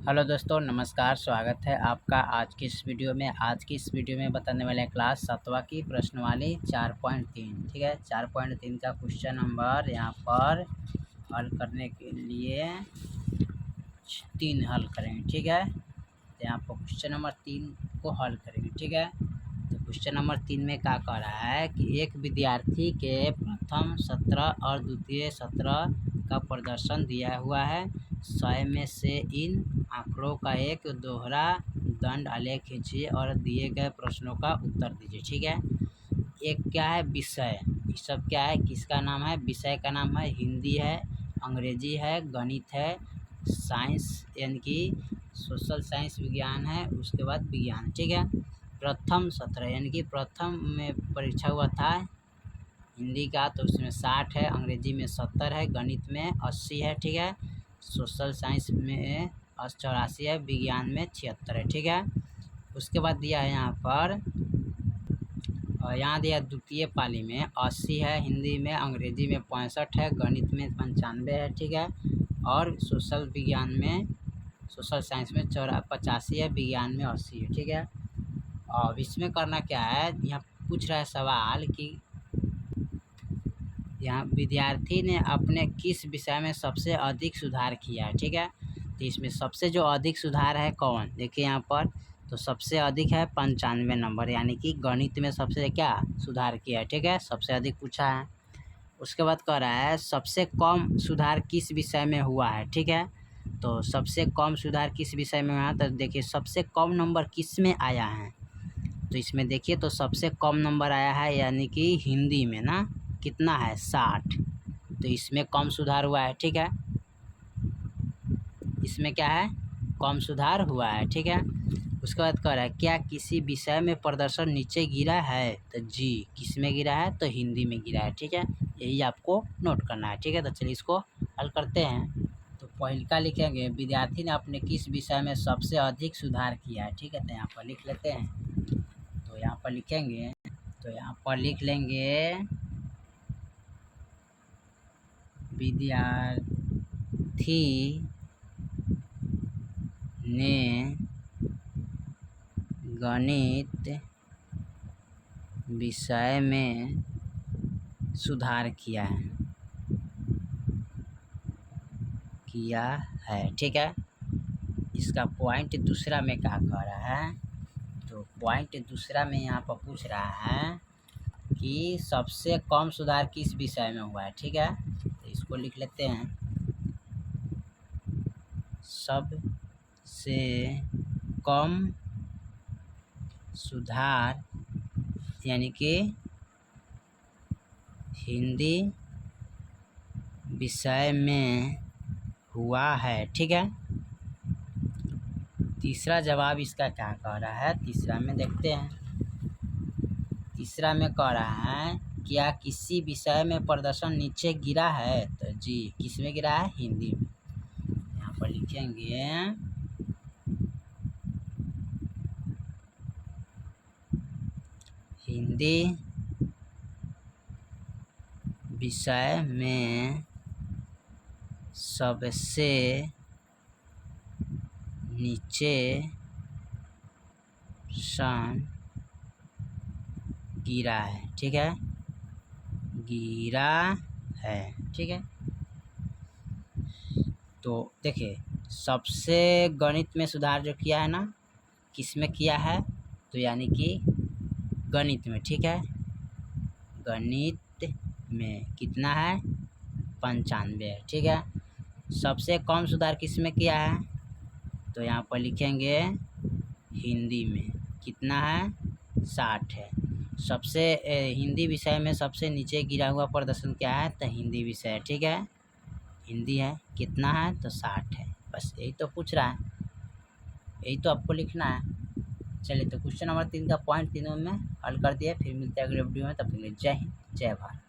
Hello दोस्तों, नमस्कार। स्वागत है आपका आज की इस वीडियो में। आज की इस वीडियो में बताने वाले हैं क्लास 7वां की प्रश्नवाली 4.3। ठीक है, 4.3 का क्वेश्चन नंबर यहाँ पर हल करने के लिए 3 हल करेंगे। ठीक है, तो यहाँ पर क्वेश्चन नंबर 3 को हल करेंगे। ठीक है, तो क्वेश्चन नंबर 3 में क्या कह रहा है कि एक विद्यार्थी के प्रथम सत्र और द्वितीय सत्र का प्रदर्शन दिया हुआ है। 100 में से इन आंकड़ों का एक दोहरा दंड आलेख खींचिए और दिए गए प्रश्नों का उत्तर दीजिए। ठीक है, एक क्या है विषय, ये सब क्या है, किसका नाम है, विषय का नाम है, हिंदी है, अंग्रेजी है, गणित है, साइंस यानी कि सोशल साइंस विज्ञान है, उसके बाद विज्ञान। ठीक है, प्रथम सत्र यानी कि प्रथम में परीक्षा हुआ था हिंदी का, तो उसमें 60 है, अंग्रेजी में 70 है, गणित में 80 है। ठीक है, सोशल साइंस में 84 है, विज्ञान में 76 है। ठीक है, उसके बाद दिया है यहाँ पर, यहाँ दिया द्वितीय पाली में 80 है, हिंदी में, अंग्रेजी में 65 है, गणित में 95 है। ठीक है, और सोशल विज्ञान में, सोशल साइंस में 85 है, विज्ञान में 80 है। ठीक है, अब इसमें करना क्या है, यहाँ पूछ रहा है सवाल कि यहाँ विद्यार्थी ने अपने किस विषय में सबसे अधिक सुधार किया है। ठीक है, तो इसमें सबसे जो अधिक सुधार है कौन, देखिए यहाँ पर, तो सबसे अधिक है 95 नंबर, यानी कि गणित में सबसे क्या सुधार किया है। ठीक है, सबसे अधिक पूछा है। उसके बाद कह रहा है सबसे कम सुधार किस विषय में हुआ है। ठीक है, तो सबसे कम सुधार किस विषय में हुआ है, तो देखिए सबसे कम नंबर किस में आया है, तो इसमें देखिए तो सबसे कम नंबर आया है यानी कि हिंदी में ना, कितना है 60, तो इसमें कम सुधार हुआ है। ठीक है, इसमें क्या है, कम सुधार हुआ है। ठीक है, उसके बाद कह रहा है क्या किसी विषय में प्रदर्शन नीचे गिरा है, तो जी किस में गिरा है, तो हिंदी में गिरा है। ठीक है, यही आपको नोट करना है। ठीक है, तो चलिए इसको हल करते हैं। तो पहला लिखेंगे विद्यार्थी ने अपने किस विषय में सबसे अधिक सुधार किया है। ठीक है, तो यहाँ पर लिख लेते हैं, तो यहाँ पर लिखेंगे, तो यहाँ पर लिख लेंगे विद्यार्थी ने गणित विषय में सुधार किया है। ठीक है, इसका पॉइंट दूसरा में क्या कह रहा है, तो पॉइंट दूसरा में यहाँ पर पूछ रहा है कि सबसे कम सुधार किस विषय में हुआ है। ठीक है, तो इसको लिख लेते हैं, सबसे कम सुधार यानी कि हिंदी विषय में हुआ है। ठीक है, तीसरा जवाब इसका क्या कह रहा है, तीसरा में देखते हैं। तीसरा में कह रहा है क्या किसी विषय में प्रदर्शन नीचे गिरा है, तो जी किस में गिरा है, हिंदी में। यहाँ पर लिखेंगे हिंदी विषय में सबसे नीचे सन गिरा है। ठीक है, गिरा है। ठीक है, तो देखिए सबसे गणित में सुधार जो किया है ना, किस में किया है, तो यानी कि गणित में। ठीक है, गणित में कितना है, 95 है। ठीक है, सबसे कम सुधार किस में किया है, तो यहाँ पर लिखेंगे हिंदी में, कितना है 60 है। सबसे हिंदी विषय में सबसे नीचे गिरा हुआ प्रदर्शन क्या है, तो हिंदी विषय है। ठीक है, हिंदी है, कितना है, तो 60 है। बस यही तो पूछ रहा है, यही तो आपको लिखना है। चलिए, तो क्वेश्चन नंबर 3 का पॉइंट तीनों में हल कर दिया। फिर मिलते हैं अगले वीडियो में, तब तक के लिए जय हिंद, जय भारत।